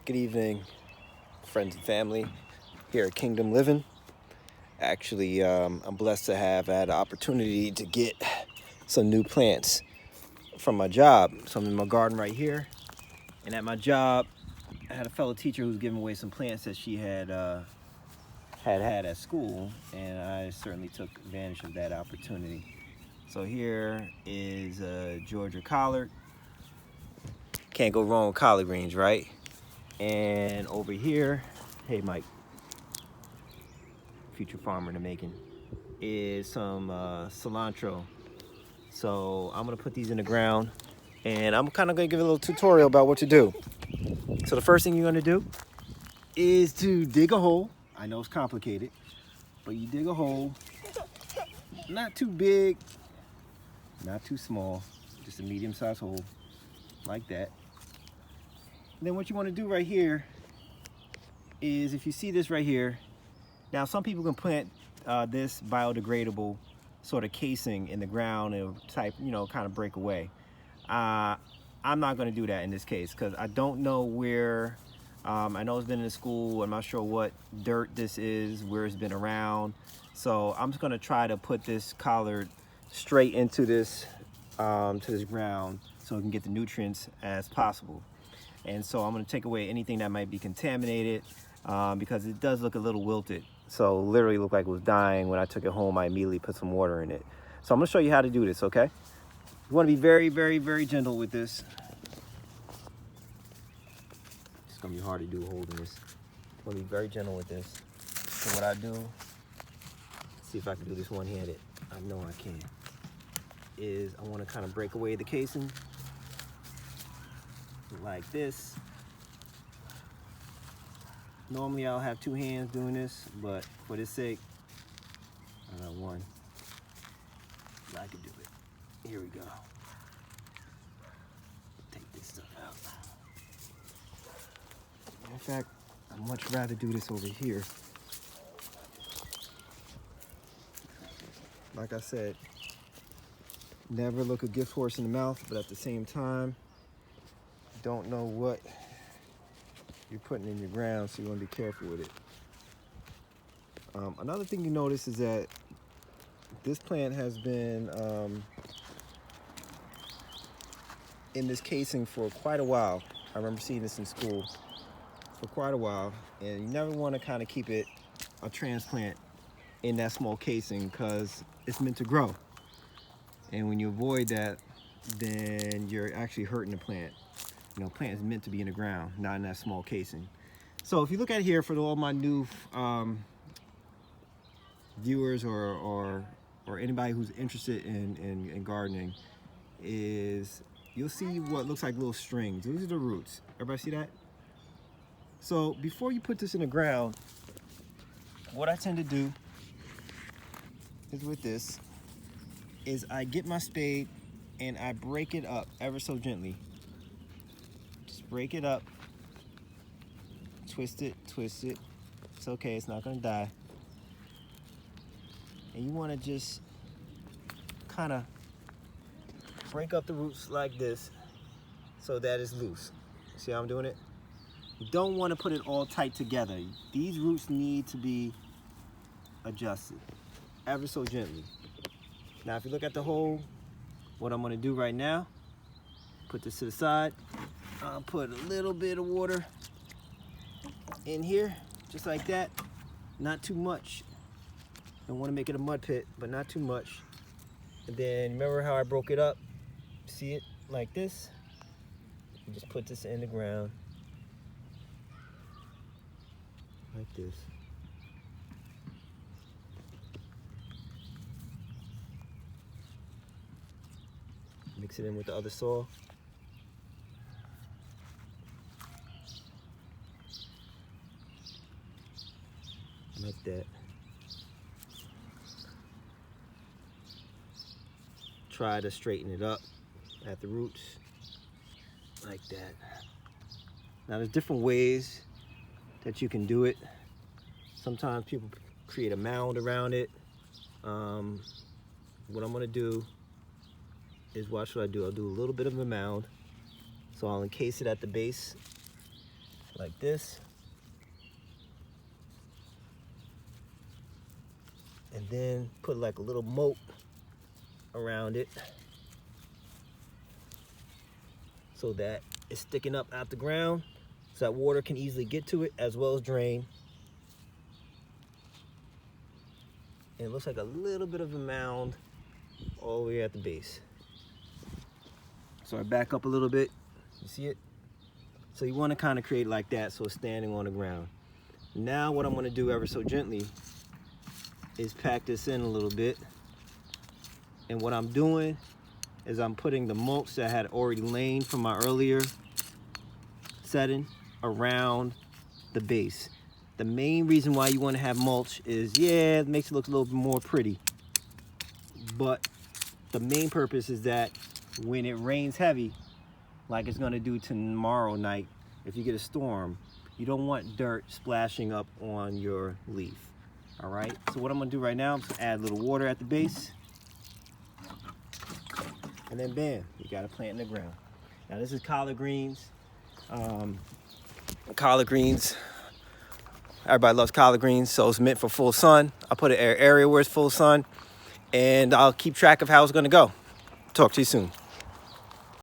Good evening, friends and family here at Kingdom Living. Actually, I'm blessed to have had the opportunity to get some new plants from my job. So I'm in my garden right here, and at my job, I had a fellow teacher who was giving away some plants that she had had at school, and I certainly took advantage of that opportunity. So here is a Georgia collard. Can't go wrong with collard greens, right? And over here, hey Mike, future farmer in the making, is some cilantro. So I'm gonna put these in the ground, and I'm kind of gonna give a little tutorial about what to do. So the first thing you're gonna do is to dig a hole. I know it's complicated, but you dig a hole, not too big, not too small, just a medium-sized hole, like that. And then what you wanna do right here is, if you see this right here, now some people can plant this biodegradable sort of casing in the ground and type, kind of break away. I'm not going to do that in this case because I don't know where. I know it's been in the school. I'm not sure what dirt this is, where it's been around. So I'm just going to try to put this collard straight into this to this ground so it can get the nutrients as possible. And so I'm going to take away anything that might be contaminated because it does look a little wilted. So literally looked like it was dying. When I took it home, I immediately put some water in it. So I'm going to show you how to do this, okay? You want to be very, very, very gentle with this. It's going to be hard to do holding this. You want to be very gentle with this. So what I do, see if I can do this one-handed. I know I can. Is I want to kind of break away the casing like this. Normally I'll have two hands doing this, but for this sake, I got one. I can do it. Here we go. Take this stuff out. In fact, I'd much rather do this over here. Like I said, never look a gift horse in the mouth, but at the same time, don't know what you're putting in your ground, so you want to be careful with it. Another thing you notice is that this plant has been in this casing for quite a while. I remember seeing this in school for quite a while, and you never want to kind of keep it a transplant in that small casing because it's meant to grow. And when you avoid that, then you're actually hurting the plant. Plant is meant to be in the ground, not in that small casing. So if you look at here, for all my new viewers or anybody who's interested in gardening, is you'll see what looks like little strings. These are the roots. Everybody see that? So before you put this in the ground, what I tend to do is with this, is I get my spade and I break it up ever so gently. Break it up, twist it. It's okay, it's not gonna die. And you wanna just kind of break up the roots like this so that it's loose. See how I'm doing it? You don't wanna put it all tight together. These roots need to be adjusted ever so gently. Now, if you look at the hole, what I'm gonna do right now, put this to the side. I'll put a little bit of water in here, just like that. Not too much. Don't want to make it a mud pit, but not too much. And then remember how I broke it up? See it like this? You just put this in the ground like this. Mix it in with the other soil. Like that. Try to straighten it up at the roots, like that. Now there's different ways that you can do it. Sometimes people create a mound around it. What I'm gonna do is, watch what I do. I'll do a little bit of a mound. So I'll encase it at the base like this. And then put like a little moat around it so that it's sticking up out the ground so that water can easily get to it as well as drain. And it looks like a little bit of a mound all the way at the base. So I back up a little bit, you see it? So you want to kind of create like that so it's standing on the ground. Now what I'm going to do ever so gently is pack this in a little bit. And what I'm doing is I'm putting the mulch that had already lain from my earlier setting around the base. The main reason why you want to have mulch is, yeah, it makes it look a little bit more pretty. But the main purpose is that when it rains heavy, like it's going to do tomorrow night, if you get a storm, you don't want dirt splashing up on your leaf. All right, so what I'm going to do right now, I'm going to add a little water at the base. And then bam, you got a plant in the ground. Now this is collard greens. Collard greens, everybody loves collard greens, so it's meant for full sun. I'll put it in an area where it's full sun, and I'll keep track of how it's going to go. Talk to you soon.